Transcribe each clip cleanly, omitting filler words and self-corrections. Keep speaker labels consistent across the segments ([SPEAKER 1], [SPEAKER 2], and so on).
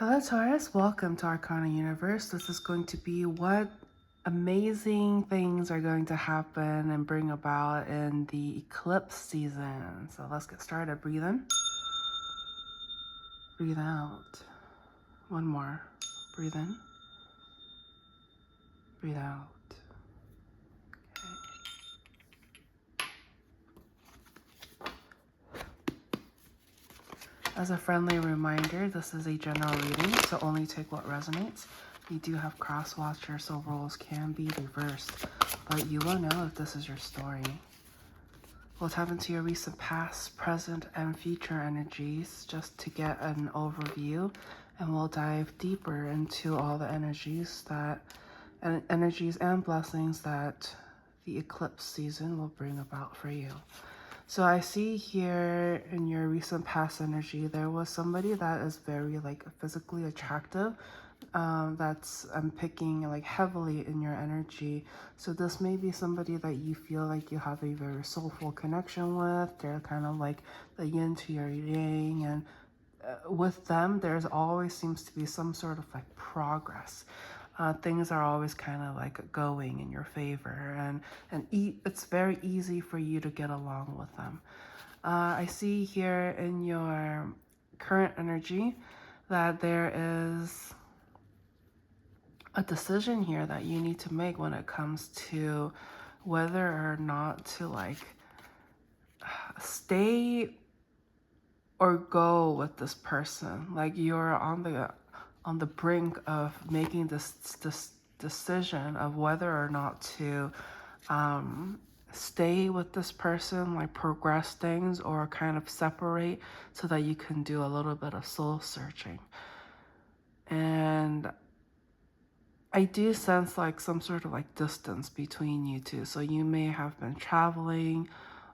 [SPEAKER 1] Hello Taurus, welcome to ArcanaUniverse. This is going to be what amazing things are going to happen and bring about in the eclipse season. So let's get started. Breathe in, breathe out. One more. Breathe in, breathe out. As a friendly reminder, this is a general reading, so only take what resonates. We do have cross-watchers, so roles can be reversed, but you will know if this is your story. We'll tap into your recent past, present, and future energies just to get an overview, and we'll dive deeper into all the energies and blessings that the eclipse season will bring about for you. So I see here in your recent past energy, there was somebody that is very physically attractive. I'm picking heavily in your energy. So this may be somebody that you feel like you have a very soulful connection with. They're kind of like the yin to your yang, and with them, there's always seems to be some sort of progress. Things are always kind of going in your favor, and it's very easy for you to get along with them. I see here in your current energy that there is a decision here that you need to make when it comes to whether or not to stay or go with this person. Like you're on the brink of making this decision of whether or not to stay with this person, progress things, or kind of separate so that you can do a little bit of soul searching. And I do sense some sort of distance between you two. So you may have been traveling,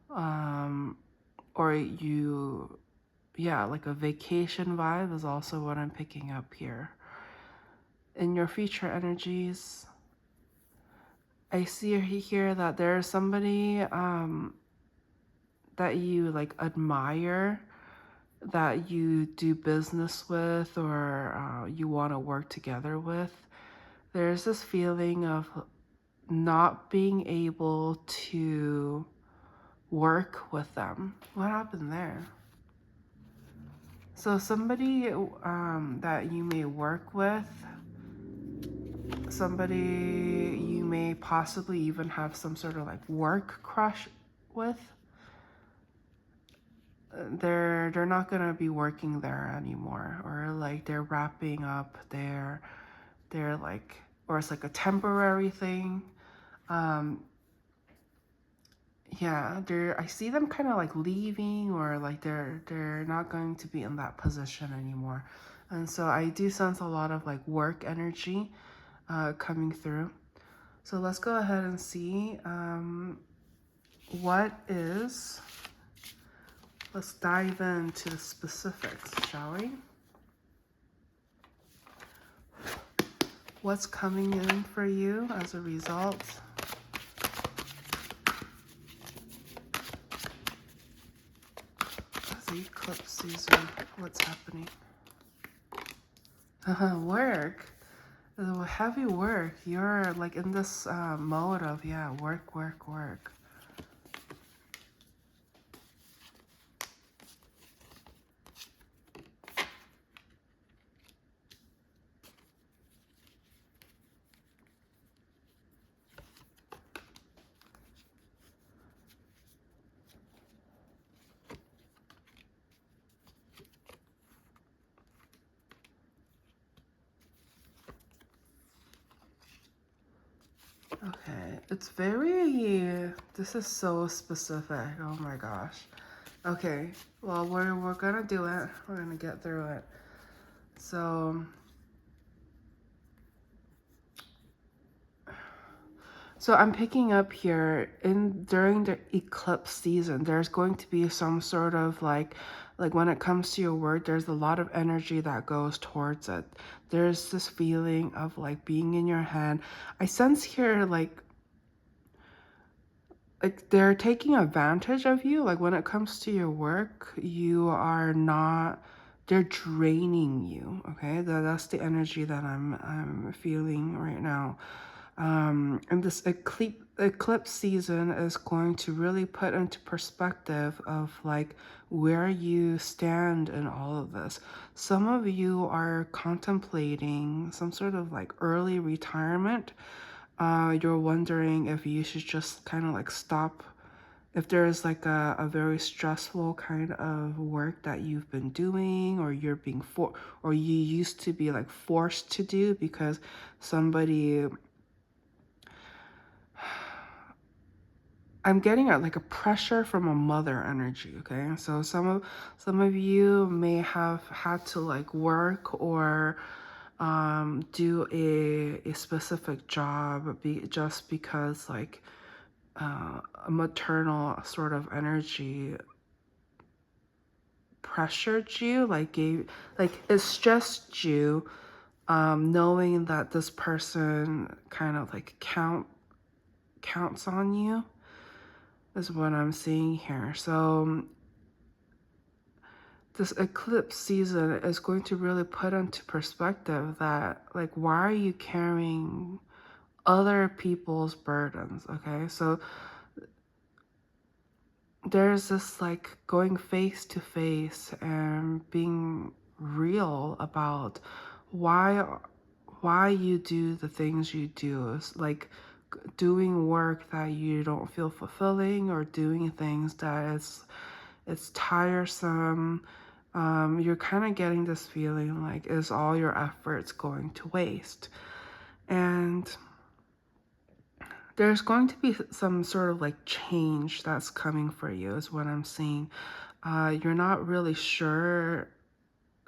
[SPEAKER 1] or a vacation vibe is also what I'm picking up here. In your future energies, I see here that there's somebody that you admire, that you do business with, or you want to work together with. There's this feeling of not being able to work with them. What happened there? So somebody that you may work with, somebody you may possibly even have some sort of work crush with, they're not gonna be working there anymore, or they're wrapping up they're or it's a temporary thing. Yeah, I see them kind of leaving, or they're not going to be in that position anymore. And so I do sense a lot of work energy coming through. So let's go ahead and see let's dive into the specifics, shall we? What's coming in for you as a result? The eclipse season, what's happening? Work. Heavy work. You're in this mode of work. Okay, this is so specific. Oh my gosh. Okay, well, we're gonna do it. We're gonna get through it. So I'm picking up here during the eclipse season, there's going to be some sort of when it comes to your work, there's a lot of energy that goes towards it. There's this feeling of being in your head. I sense here they're taking advantage of you. When it comes to your work, you are not they're draining you, okay? That's the energy that I'm feeling right now. And this eclipse season is going to really put into perspective of like where you stand in all of this. Some of you are contemplating some sort of like early retirement. You're wondering if you should just kind of like stop, if there's like a very stressful kind of work that you've been doing, or you're being or you used to be like forced to do because somebody, I'm getting like a pressure from a mother energy, okay? So some of you may have had to like work or do a specific job just because like a maternal sort of energy pressured you, like it stressed you, knowing that this person kind of like counts on you is what I'm seeing here. So this eclipse season is going to really put into perspective that like, why are you carrying other people's burdens? Okay, so there's this like going face to face and being real about why you do the things you do. It's like doing work that you don't feel fulfilling, or doing things that it's tiresome. You're kind of getting this feeling like, is all your efforts going to waste? And there's going to be some sort of like change that's coming for you is what I'm seeing. You're not really sure.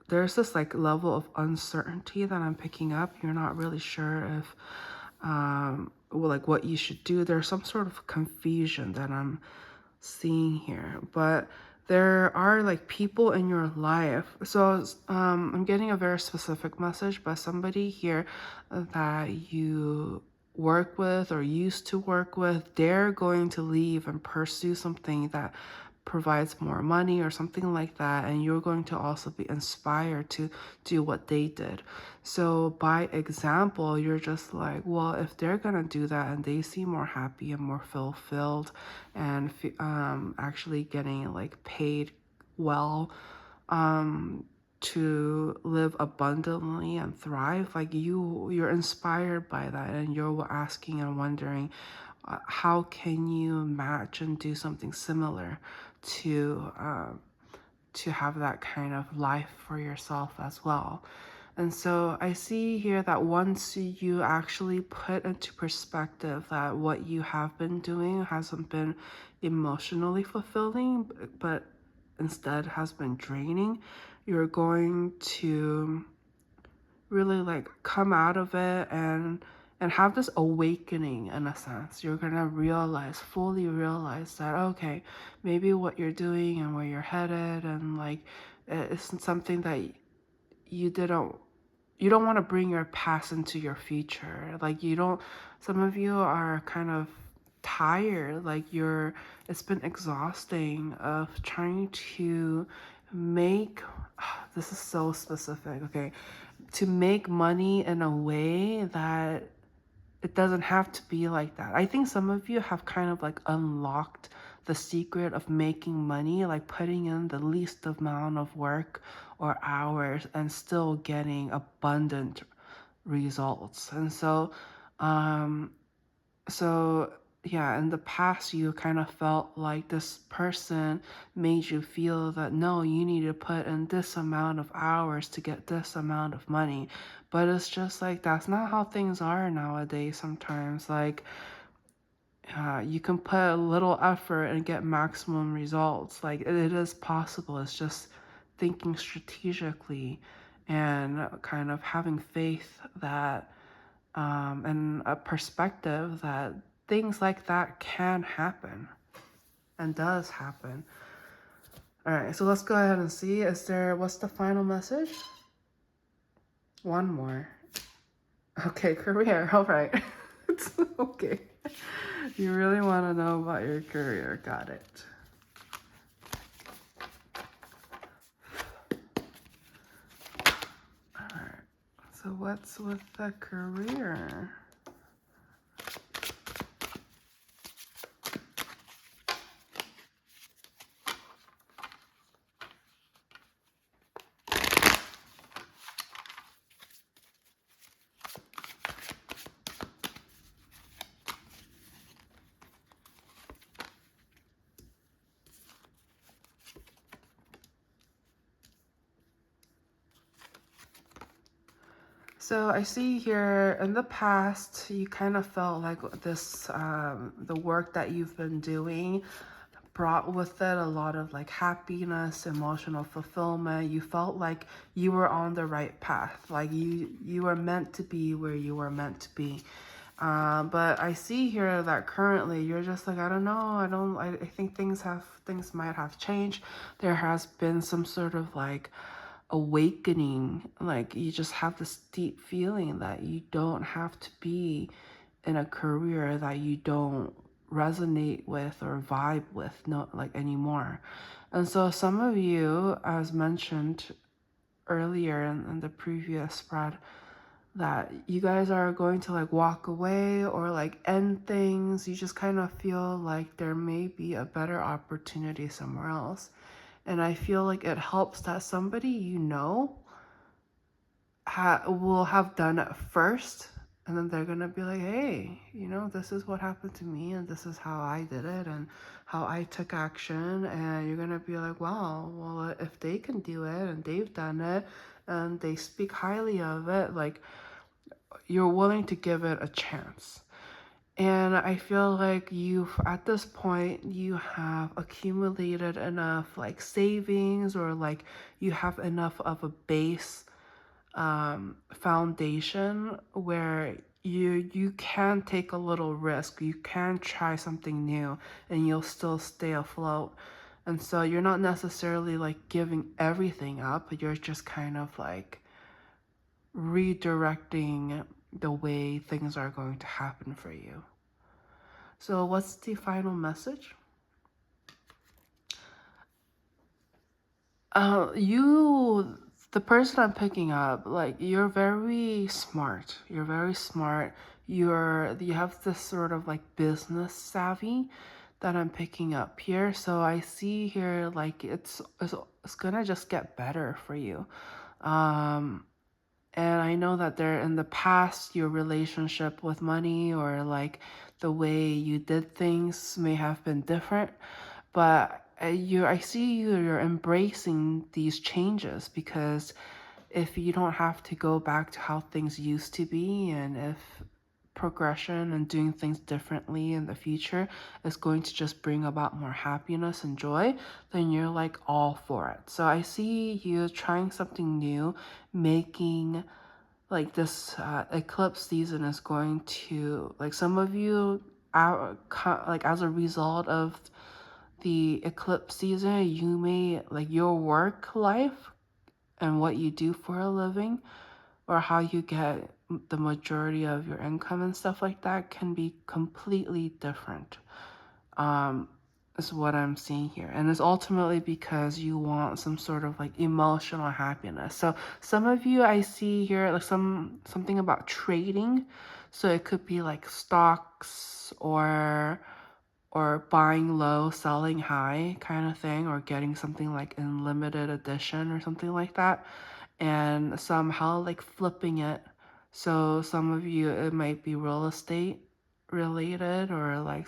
[SPEAKER 1] There's this like level of uncertainty that I'm picking up. You're not really sure if well, like what you should do. There's some sort of confusion that I'm seeing here, but there are like people in your life. So I'm getting a very specific message, but somebody here that you work with or used to work with, they're going to leave and pursue something that provides more money or something like that, and you're going to also be inspired to do what they did. So by example, you're just like, well, if they're gonna do that and they seem more happy and more fulfilled and actually getting like paid well, to live abundantly and thrive, like you're inspired by that, and you're asking and wondering, how can you match and do something similar to have that kind of life for yourself as well. And so I see here that once you actually put into perspective that what you have been doing hasn't been emotionally fulfilling, but instead has been draining, you're going to really like come out of it and have this awakening in a sense. You're gonna fully realize that, okay, maybe what you're doing and where you're headed, and like it's something that you don't want to bring your past into your future. Like some of you are kind of tired, like it's been exhausting of trying to make, this is so specific, okay, to make money in a way that it doesn't have to be like that. I think some of you have kind of like unlocked the secret of making money, like putting in the least amount of work or hours and still getting abundant results. And so, so yeah, in the past, you kind of felt like this person made you feel that, no, you need to put in this amount of hours to get this amount of money. But it's just like, that's not how things are nowadays sometimes. Like, you can put a little effort and get maximum results. Like, it is possible. It's just thinking strategically and kind of having faith that, and a perspective that things like that can happen and does happen. All right, so let's go ahead and see. What's the final message? One more. Okay, career. All right. It's okay. You really want to know about your career. Got it. So what's with the career? So I see here in the past, you kind of felt like this, the work that you've been doing brought with it a lot of like happiness, emotional fulfillment. You felt like you were on the right path, like you were meant to be where you were meant to be. But I see here that currently you're just like, I don't know, I think things might have changed. There has been some sort of like awakening, like you just have this deep feeling that you don't have to be in a career that you don't resonate with or vibe with not like anymore. And so some of you, as mentioned earlier in the previous spread, that you guys are going to like walk away or like end things. You just kind of feel like there may be a better opportunity somewhere else. And I feel like it helps that somebody you know will have done it first. And then they're going to be like, hey, you know, this is what happened to me and this is how I did it and how I took action. And you're going to be like, wow, well, if they can do it and they've done it and they speak highly of it, like you're willing to give it a chance. And I feel like at this point, you have accumulated enough like savings or like you have enough of a base foundation where you can take a little risk. You can try something new and you'll still stay afloat. And so you're not necessarily like giving everything up. You're just kind of like redirecting the way things are going to happen for you. So what's the final message? The person I'm picking up, like you're very smart. You're very smart. You have this sort of like business savvy that I'm picking up here. So I see here like it's gonna just get better for you. And I know that there in the past, your relationship with money or like the way you did things may have been different, but I see you're embracing these changes because if you don't have to go back to how things used to be, and if progression and doing things differently in the future is going to just bring about more happiness and joy, then you're like all for it. So I see you trying something new, making like this eclipse season is going to, like some of you like as a result of the eclipse season, you may like your work life and what you do for a living or how you get the majority of your income and stuff like that can be completely different. Is what I'm seeing here. And it's ultimately because you want some sort of like emotional happiness. So some of you I see here like something about trading. So it could be like stocks or buying low, selling high kind of thing, or getting something like in limited edition or something like that, and somehow like flipping it. So some of you, it might be real estate related, or like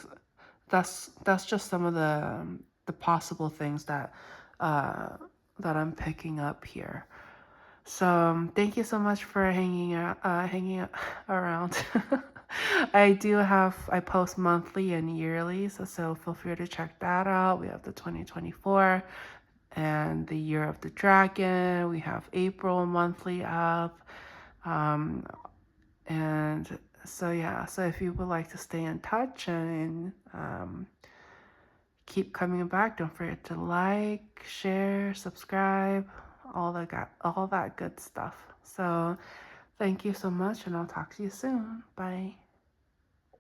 [SPEAKER 1] that's just some of the possible things that that I'm picking up here. So thank you so much for hanging around. I post monthly and yearly, so feel free to check that out. We have the 2024 and the Year of the Dragon. We have April monthly up. And so yeah, so if you would like to stay in touch and keep coming back, don't forget to like, share, subscribe, all that good stuff. So thank you so much, and I'll talk to you soon. Bye.